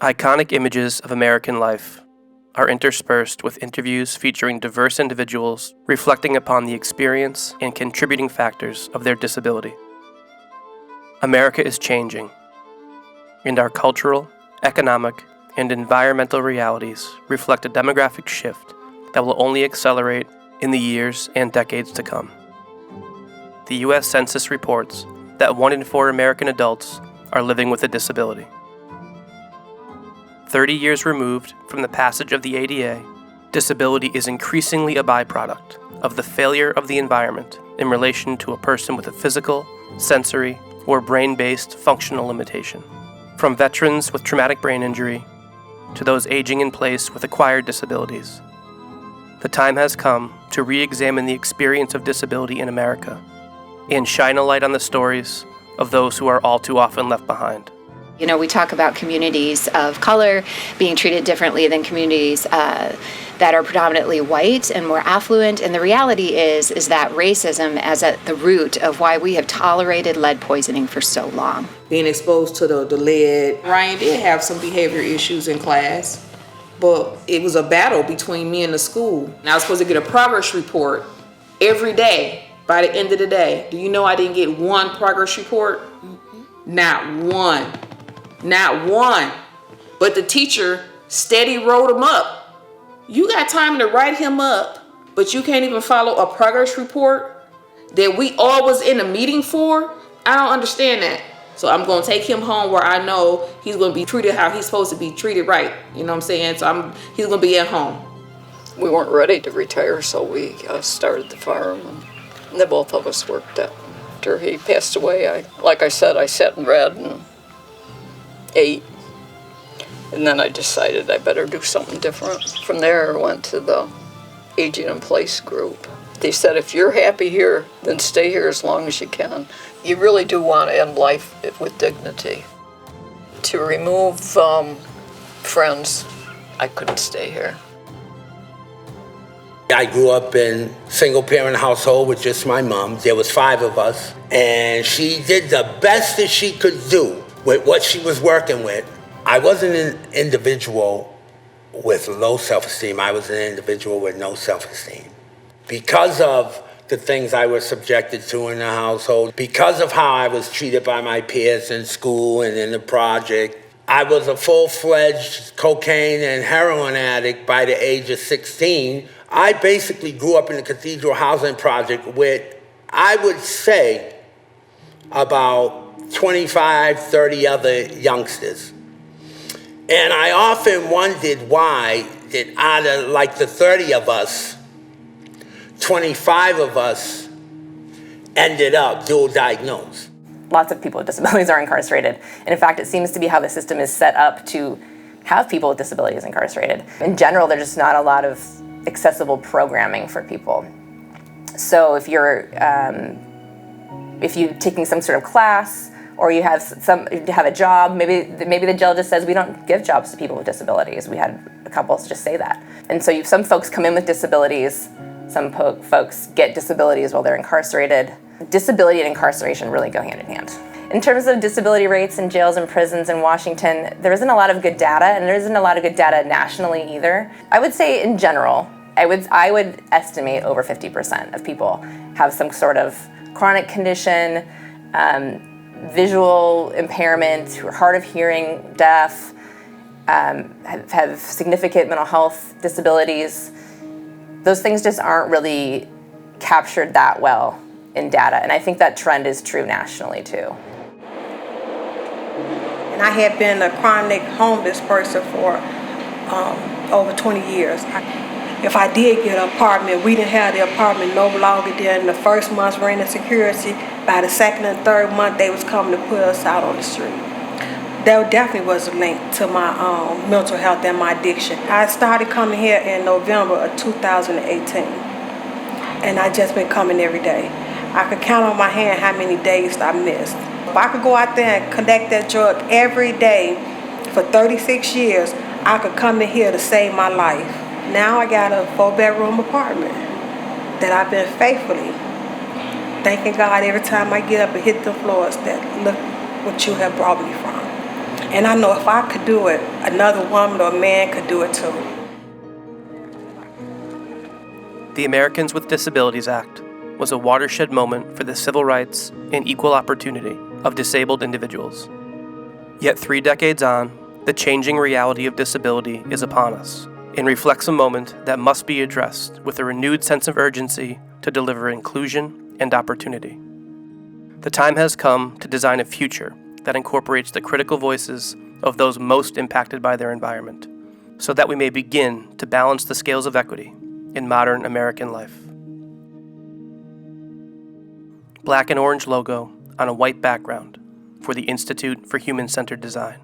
Iconic images of American life are interspersed with interviews featuring diverse individuals reflecting upon the experience and contributing factors of their disability. America is changing, and our cultural, economic, and environmental realities reflect a demographic shift that will only accelerate in the years and decades to come. The U.S. Census reports that 1 in 4 American adults are living with a disability. 30 years removed from the passage of the ADA, disability is increasingly a byproduct of the failure of the environment in relation to a person with a physical, sensory, or brain-based functional limitation. From veterans with traumatic brain injury to those aging in place with acquired disabilities, the time has come to re-examine the experience of disability in America and shine a light on the stories of those who are all too often left behind. You know, we talk about communities of color being treated differently than communities that are predominantly white and more affluent. And the reality is that racism is at the root of why we have tolerated lead poisoning for so long. Being exposed to the lead. Ryan did have some behavior issues in class, but it was a battle between me and the school. And I was supposed to get a progress report every day by the end of the day. Do you know I didn't get one progress report? Not one. Not one. But the teacher steady wrote him up. You got time to write him up, but you can't even follow a progress report that we all was in a meeting for? I don't understand that. So I'm going to take him home where I know he's going to be treated how he's supposed to be treated right. You know what I'm saying? So he's going to be at home. We weren't ready to retire, so we started the farm. And the both of us worked after he passed away. Like I said, I sat and read and ate, and then I decided I better do something different. From there, I went to the Aging in Place group. They said, if you're happy here, then stay here as long as you can. You really do want to end life with dignity. To remove friends, I couldn't stay here. I grew up in a single-parent household with just my mom. There was 5 of us, and she did the best that she could do with what she was working with. I wasn't an individual with low self-esteem. I was an individual with no self-esteem. Because of the things I was subjected to in the household, because of how I was treated by my peers in school and in the project, I was a full-fledged cocaine and heroin addict by the age of 16. I basically grew up in the Cathedral Housing Project with, I would say, about 25, 30 other youngsters. And I often wondered why that out of like the 30 of us, 25 of us ended up dual diagnosed. Lots of people with disabilities are incarcerated. And in fact, it seems to be how the system is set up to have people with disabilities incarcerated. In general, there's just not a lot of accessible programming for people. So if you're taking some sort of class, or you have a job, maybe the jail just says we don't give jobs to people with disabilities. We had a couple just say that. And so some folks come in with disabilities, some folks get disabilities while they're incarcerated. Disability and incarceration really go hand in hand. In terms of disability rates in jails and prisons in Washington, there isn't a lot of good data, and there isn't a lot of good data nationally either. I would say in general, I would estimate over 50% of people have some sort of chronic condition, visual impairment, who are hard of hearing, deaf, have significant mental health disabilities. Those things just aren't really captured that well in data, and I think that trend is true nationally too. And I had been a chronic homeless person for over 20 years. If I did get an apartment, we didn't have the apartment no longer than the first month's rent and security. By the second and third month, they was coming to put us out on the street. That definitely was a link to my mental health and my addiction. I started coming here in November of 2018, and I just been coming every day. I could count on my hand how many days I missed. If I could go out there and collect that drug every day for 36 years, I could come in here to save my life. Now I got a 4-bedroom apartment that I've been faithfully thanking God every time I get up and hit the floors that look what you have brought me from. And I know if I could do it, another woman or man could do it too. The Americans with Disabilities Act was a watershed moment for the civil rights and equal opportunity of disabled individuals. Yet 3 decades on, the changing reality of disability is upon us and reflects a moment that must be addressed with a renewed sense of urgency to deliver inclusion and opportunity. The time has come to design a future that incorporates the critical voices of those most impacted by their environment, so that we may begin to balance the scales of equity in modern American life. Black and orange logo on a white background for the Institute for Human-Centered Design.